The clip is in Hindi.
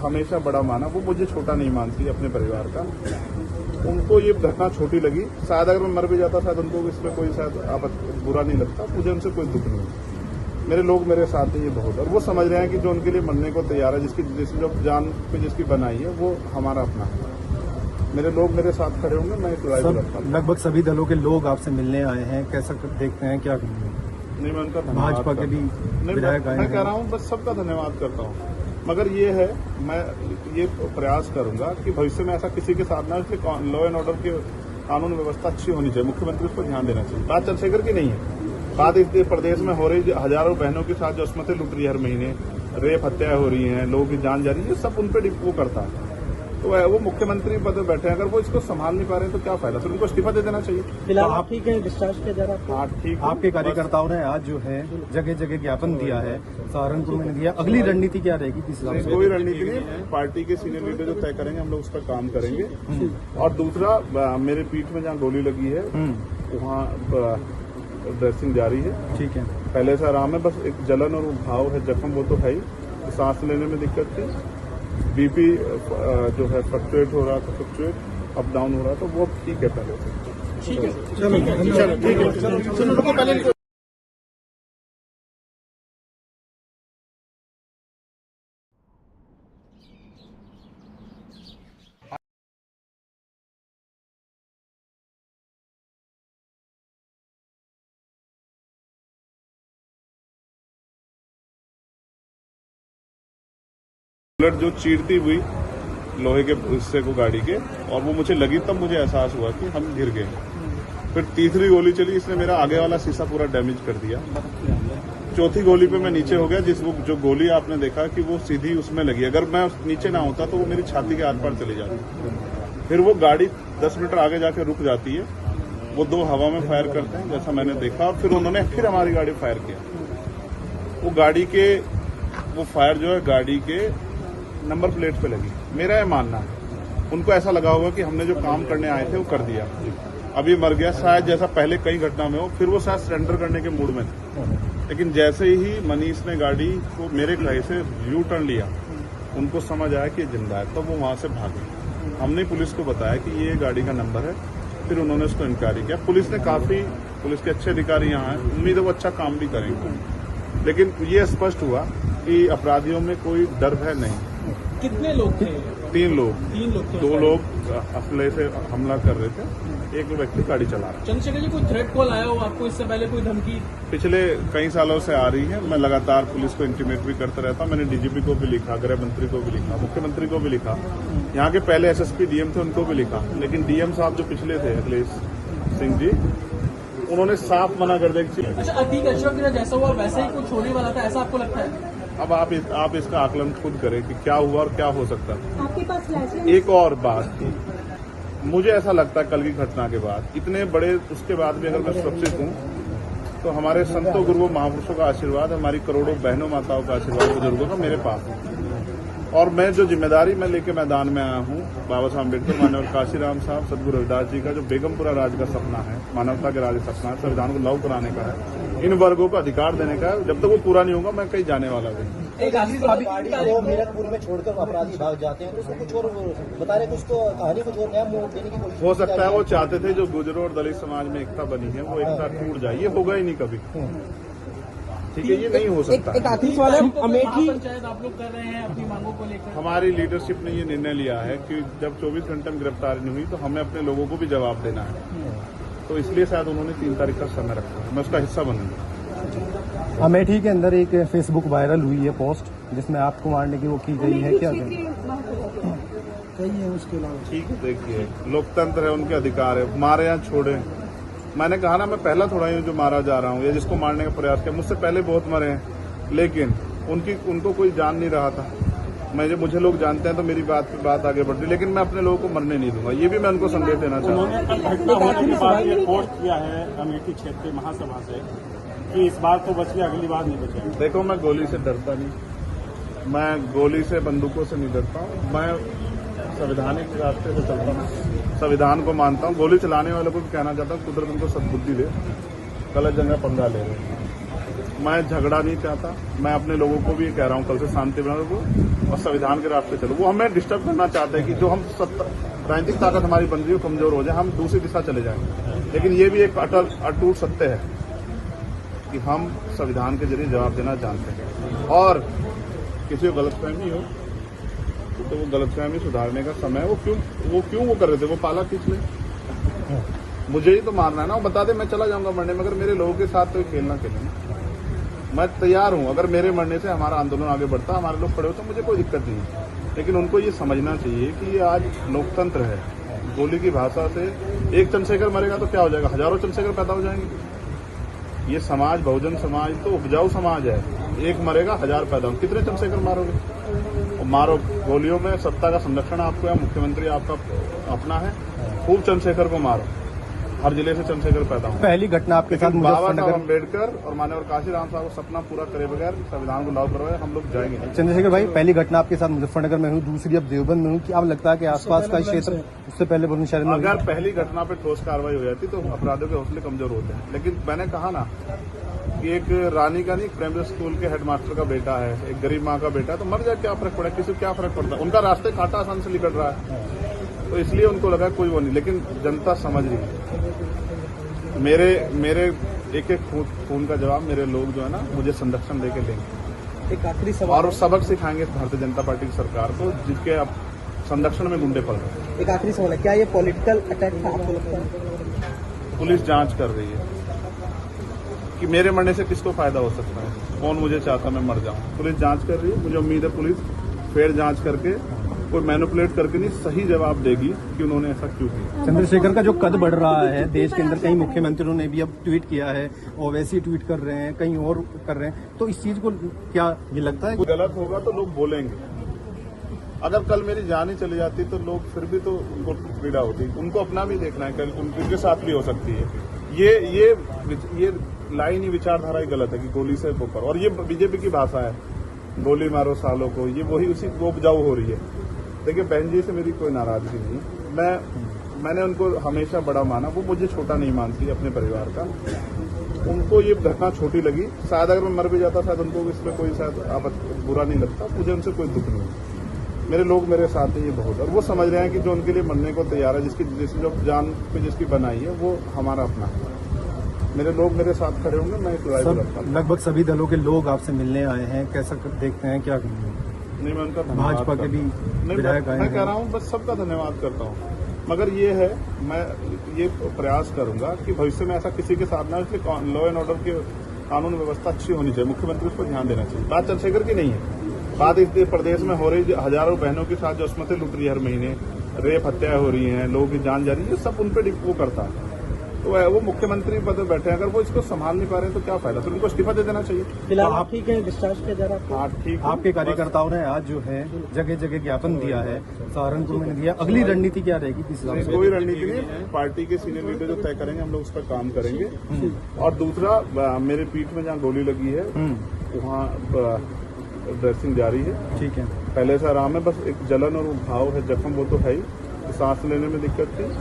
हमेशा बड़ा माना, वो मुझे छोटा नहीं मानती अपने परिवार का। उनको ये घटना छोटी लगी, शायद अगर मैं मर भी जाता शायद उनको इसमें कोई शायद बुरा नहीं लगता, मुझे उनसे कोई दुख नहीं। मेरे लोग मेरे साथ हैं, ये बहुत, और वो समझ रहे हैं कि जो उनके लिए मरने को तैयार है, जिसकी जो जान पे जिसकी बनाई है, वो हमारा अपना है। मेरे लोग मेरे साथ खड़े होंगे, मैं ट्राई करता हूँ। लगभग सभी दलों के लोग आपसे मिलने आए हैं, कैसा देखते हैं, क्या नहीं, मैं उनका भाजपा के भी विधायक आए हैं। मैं कह रहा हूँ बस सबका धन्यवाद करता हूँ, मगर ये है मैं ये प्रयास करूंगा कि भविष्य में ऐसा किसी के साथ ना, इसलिए लॉ एंड ऑर्डर की कानून व्यवस्था अच्छी होनी चाहिए, मुख्यमंत्री उस पर ध्यान देना चाहिए। बात चंद्रशेखर की नहीं है, बात इस प्रदेश में हो रही हजारों बहनों के साथ जो अस्मतें लूट रही है, हर महीने रेप हत्याएं हो रही हैं, लोगों की जान जा रही है, सब उन पर वो करता है। तो वो मुख्यमंत्री पद में बैठे हैं, अगर वो इसको संभाल नहीं पा रहे हैं तो क्या फायदा, फिर उनको इस्तीफा दे देना चाहिए। फिलहाल आप ठीक है, डिस्चार्ज किया जा रहा है? ठीक। आपके कार्यकर्ताओं ने आज जो है जगह जगह ज्ञापन दिया है, सहारनपुर में दिया, अगली रणनीति क्या रहेगी? किस हिसाब से? कोई रणनीति नहीं, पार्टी के सीनियर लीडर जो तय करेंगे, हम लोग उस पर काम करेंगे। और दूसरा, मेरे पीठ में जहाँ गोली लगी है वहाँ ड्रेसिंग जारी है। ठीक है, पहले से आराम है, बस एक जलन और घाव है, जख्म वो तो है ही, सांस लेने में दिक्कत थी, बीपी जो है फ्लक्चुएट हो रहा था, फ्लक्चुएट अप डाउन हो रहा था, वो ठीक है पहले से। ठीक है, चलो। बुलेट जो चीरती हुई लोहे के हिस्से को गाड़ी के, और वो मुझे लगी, तब मुझे एहसास हुआ कि हम गिर गए। फिर तीसरी गोली चली, इसने मेरा आगे वाला शीशा पूरा डैमेज कर दिया। चौथी गोली पे मैं नीचे हो गया, जो गोली आपने देखा कि वो सीधी उसमें लगी, अगर मैं नीचे ना होता तो वो मेरी छाती के आर पार चली जाती। फिर वो गाड़ी 10 मीटर आगे जाके रुक जाती है, वो 2 हवा में फायर करते हैं जैसा मैंने देखा, और फिर उन्होंने फिर हमारी गाड़ी फायर किया। वो गाड़ी के वो फायर जो है गाड़ी के नंबर प्लेट पे लगी। मेरा ये मानना है, उनको ऐसा लगा होगा कि हमने जो काम करने आए थे वो कर दिया, अब ये मर गया, शायद जैसा पहले कई घटना में हो, फिर वो शायद सरेंडर करने के मूड में थे। लेकिन जैसे ही मनीष ने गाड़ी को मेरे कहे से यू टर्न लिया, उनको समझ आया कि ये जिंदा है, तब वो वहां से भागे। हमने पुलिस को बताया कि ये गाड़ी का नंबर है, फिर उन्होंने उसको इंक्वायरी किया। पुलिस के अच्छे अधिकारी यहाँ हैं, उम्मीद है वो अच्छा काम भी करेंगे। लेकिन ये स्पष्ट हुआ कि अपराधियों में कोई डर है नहीं। कितने लोग थे? 3 लोग। 2 लोग असले से हमला कर रहे थे, एक व्यक्ति गाड़ी चला रहा है। चंद्रशेखर जी, कोई थ्रेट कॉल आया हो आपको इससे पहले, कोई धमकी? पिछले कई सालों से आ रही है, मैं लगातार पुलिस को इंटीमेट भी करता रहता हूं। मैंने डीजीपी को भी लिखा, गृह मंत्री को भी लिखा, मुख्यमंत्री को भी लिखा, यहाँ के पहले एसएसपी डीएम थे उनको भी लिखा। लेकिन डीएम साहब जो पिछले थे, अखिलेश सिंह जी, उन्होंने साफ मना कर दिया। अच्छा, अतीक अशरफ के जैसा हुआ वैसे ही कुछ होने वाला था, ऐसा आपको लगता है? अब आप इसका आकलन खुद करें कि क्या हुआ और क्या हो सकता है। आपके पास लाइसेंस? एक और बात, मुझे ऐसा लगता है कल की घटना के बाद, इतने बड़े उसके बाद भी अगर मैं सुरक्षित हूँ तो हमारे संतों गुरुओं महापुरुषों का आशीर्वाद, हमारी करोड़ों बहनों माताओं का आशीर्वाद, बुजुर्गों का मेरे पास है। और मैं जो जिम्मेदारी मैं लेके मैदान में आया हूँ, बाबा साहब अम्बेडकर, मानव काशीराम साहब, सदगुरु रविदास जी का जो बेगमपुरा राज का सपना है, मानवता के राज का सपना है, संविधान को लागू कराने का है, इन वर्गों को अधिकार देने का है, जब तक वो पूरा नहीं होगा मैं कहीं जाने वाला नहीं। मीरपुर में छोड़कर अपराधी भाग जाते हैं, तो उसको कुछ और बता रहे, कुछ तो कहानी कुछ और नया मोड़ देने की कोशिश हो सकता है वो चाहते थे जो गुजरों और दलित समाज में एकता बनी है वो एकता टूट जाए, ये होगा ही नहीं कभी। ठीक है, ये नहीं हो सकता। एक आखिरी सवाल है, अमेठी पंचायत आप लोग कर रहे हैं अपनी मांगों को लेकर? हमारी लीडरशिप ने ये निर्णय लिया है कि जब 24 घंटे में गिरफ्तारी नहीं हुई तो हमें अपने लोगों को भी जवाब देना है, तो इसलिए शायद उन्होंने 3 तारीख का समय रखा है, मैं उसका हिस्सा बनूंगा। अमेठी के अंदर एक फेसबुक वायरल हुई है पोस्ट, जिसमें आपको मारने की वो की गई है, क्या कही है उसके अलावा? ठीक है, देखिए लोकतंत्र है, उनके अधिकार है, मारे या छोड़े। मैंने कहा ना, मैं पहला थोड़ा ही हूँ जो मारा जा रहा हूँ या जिसको मारने का प्रयास किया, मुझसे पहले बहुत मरे हैं, लेकिन उनको कोई जान नहीं रहा था। मुझे लोग जानते हैं तो मेरी बात आगे बढ़ती, लेकिन मैं अपने लोगों को मरने नहीं दूंगा, ये भी मैं उनको संदेश देना चाहूँगा। उन्होंने पोस्ट किया है अमेठी क्षेत्रीय महासभा से कि इस बार तो बच गया, अगली बार नहीं बचेगा। देखो, मैं गोली से डरता नहीं, मैं गोली से बंदूकों से नहीं डरता हूँ, मैं संवैधानिक रास्ते से चलता हूँ, संविधान को मानता हूँ। गोली चलाने वालों को भी कहना चाहता हूँ, कुदरत उनको सद्बुद्धि दे, गलत जगह पंगा ले रहे हैं। मैं झगड़ा नहीं चाहता, मैं अपने लोगों को भी कह रहा हूँ कल से शांति बना रखो। और संविधान के रास्ते चलो। वो हमें डिस्टर्ब करना चाहते हैं कि जो हम राजनीतिक ताकत हमारी बन रही हो कमजोर हो जाए, हम दूसरी दिशा चले जाएं। लेकिन ये भी एक अटूट सत्य है कि हम संविधान के जरिए जवाब देना जानते हैं, और किसी को गलतफहमी हो तो वो गलतफहमी सुधारने का समय वो क्यों कर रहे थे, वो पाला खींच ले। मुझे ही तो मारना है ना, वो बता दे मैं चला जाऊंगा मरने में, अगर मेरे लोगों के साथ तो खेलना खेले ना। मैं तैयार हूं, अगर मेरे मरने से हमारा आंदोलन आगे बढ़ता, हमारे लोग खड़े हो तो मुझे कोई दिक्कत नहीं है। लेकिन उनको ये समझना चाहिए कि ये आज लोकतंत्र है। गोली की भाषा से एक चंद्रशेखर मरेगा तो क्या हो जाएगा, हजारों चंद्रशेखर पैदा हो जाएंगे। ये समाज, बहुजन समाज तो उपजाऊ समाज है। एक मरेगा, हजार पैदा हो, कितने चंद्रशेखर मारोगे? और मारो, गोलियों में सत्ता का संरक्षण आपको है, मुख्यमंत्री आपका अपना है, खूब चंद्रशेखर को मारो, हर जिले से चंद्रशेखर पैदा हो। पहली घटना आपके साथ बाबा साहब मुजफ्फरनगर, अम्बेडकर और माननीय काशीराम साहब को सपना पूरा करे बगैर संविधान को लागू करवाए हम लोग जाएंगे नहीं। चंद्रशेखर भाई, पहली घटना आपके साथ मुजफ्फरनगर में हुई, दूसरी अब देवबंद में हुई। क्या अब लगता है कि आसपास का क्षेत्र, उससे पहले बुलंदशहर में अगर पहली घटना पे ठोस कार्रवाई हो जाती तो अपराधियों के हौसले कमजोर होते हैं। लेकिन मैंने कहा ना कि एक रानी का नहीं, प्राइमरी स्कूल के हेडमास्टर का बेटा है, एक गरीब माँ का बेटा है, तो मर जाए, क्या फर्क पड़ा, किसी को क्या फर्क पड़ता है? उनका रास्ते कांटा आसान से निकल रहा है, तो इसलिए उनको लगा कोई वो नहीं। लेकिन जनता समझ रही है। मेरे एक खून का जवाब मेरे लोग जो है ना मुझे संरक्षण देके देंगे। एक आखिरी सवाल, और सबक सिखाएंगे भारतीय जनता पार्टी की सरकार को, जिसके अब संरक्षण में गुंडे पल रहे हैं। एक आखिरी सवाल है, क्या ये पॉलिटिकल अटैक था आपको लगता है? पुलिस जांच कर रही है कि मेरे मरने से किसको फायदा हो सकता है, कौन मुझे चाहता मैं मर जाऊं। पुलिस जांच कर रही है, मुझे उम्मीद है पुलिस फेर जांच करके, कोई मैनिपुलेट करके नहीं, सही जवाब देगी कि उन्होंने ऐसा क्यों किया। चंद्रशेखर का जो कद बढ़ रहा है देश के अंदर, कई मुख्यमंत्रियों ने भी अब ट्वीट किया है, ओवैसी ट्वीट कर रहे हैं, कहीं और कर रहे हैं, तो इस चीज को क्या ये लगता है? गलत होगा तो लोग बोलेंगे। अगर कल मेरी जान ही चली जाती तो लोग फिर भी तो उनको पीड़ा होती, उनको अपना भी देखना है, कल उनके साथ भी हो सकती है। ये लाइन ही विचारधारा ही गलत है कि गोली से वो करो, और ये बीजेपी की भाषा है, गोली मारो सालों को, ये वही उसी वो उपजाऊ हो रही है। देखिए बहन जी से मेरी कोई नाराजगी नहीं, मैंने उनको हमेशा बड़ा माना, वो मुझे छोटा नहीं मानती अपने परिवार का। उनको ये घटना छोटी लगी, शायद अगर मैं मर भी जाता शायद उनको इसमें कोई शायद बुरा नहीं लगता, मुझे उनसे कोई दुख नहीं। मेरे लोग मेरे साथ हैं, ये बहुत, और वो समझ रहे हैं कि जो उनके लिए मरने को तैयार है, जिसकी जो जान पे जिसकी बनाई है, वो हमारा अपना है। मेरे लोग मेरे साथ खड़े होंगे, मैं एक लड़ाई लड़ता हूं। लगभग सभी दलों के लोग आपसे मिलने आए हैं, कैसा देखते हैं, क्या नहीं, मैं उनका भाजपा के भी विधायक आए मैं हैं। कह रहा हूँ बस सबका धन्यवाद करता हूँ, मगर ये है मैं ये प्रयास करूंगा कि भविष्य में ऐसा किसी के साथ ना, इसलिए लॉ एंड ऑर्डर की कानून व्यवस्था अच्छी होनी चाहिए, मुख्यमंत्री उस पर ध्यान देना चाहिए। बात चंद्रशेखर की नहीं है, बात इस प्रदेश में हो रही हजारों बहनों के साथ जो अस्मतें लुट रही है, हर महीने रेप हत्याएं हो रही हैं, लोगों की जान जा रही है, ये सब उन पर वो करता है। तो वो मुख्यमंत्री पद में बैठे हैं, अगर वो इसको संभाल नहीं पा रहे हैं तो क्या फायदा, फिर उनको इस्तीफा दे देना चाहिए। फिलहाल आप ठीक है, डिस्चार्ज किया जा रहा है? हाँ ठीक है। आपके कार्यकर्ताओं ने आज जो है जगह जगह ज्ञापन दिया है, सहारनपुर में दिया, अगली रणनीति क्या रहेगी किस हिसाब से? कोई रणनीति नहीं, पार्टी के सीनियर लीडर जो तय करेंगे हम लोग उस पर काम करेंगे। और दूसरा, मेरे पीठ में जहाँ गोली लगी है वहाँ ड्रेसिंग जारी है, ठीक है, पहले से आराम है, बस एक जलन और घाव है, जख्म वो तो है ही, सांस लेने में दिक्कत थी।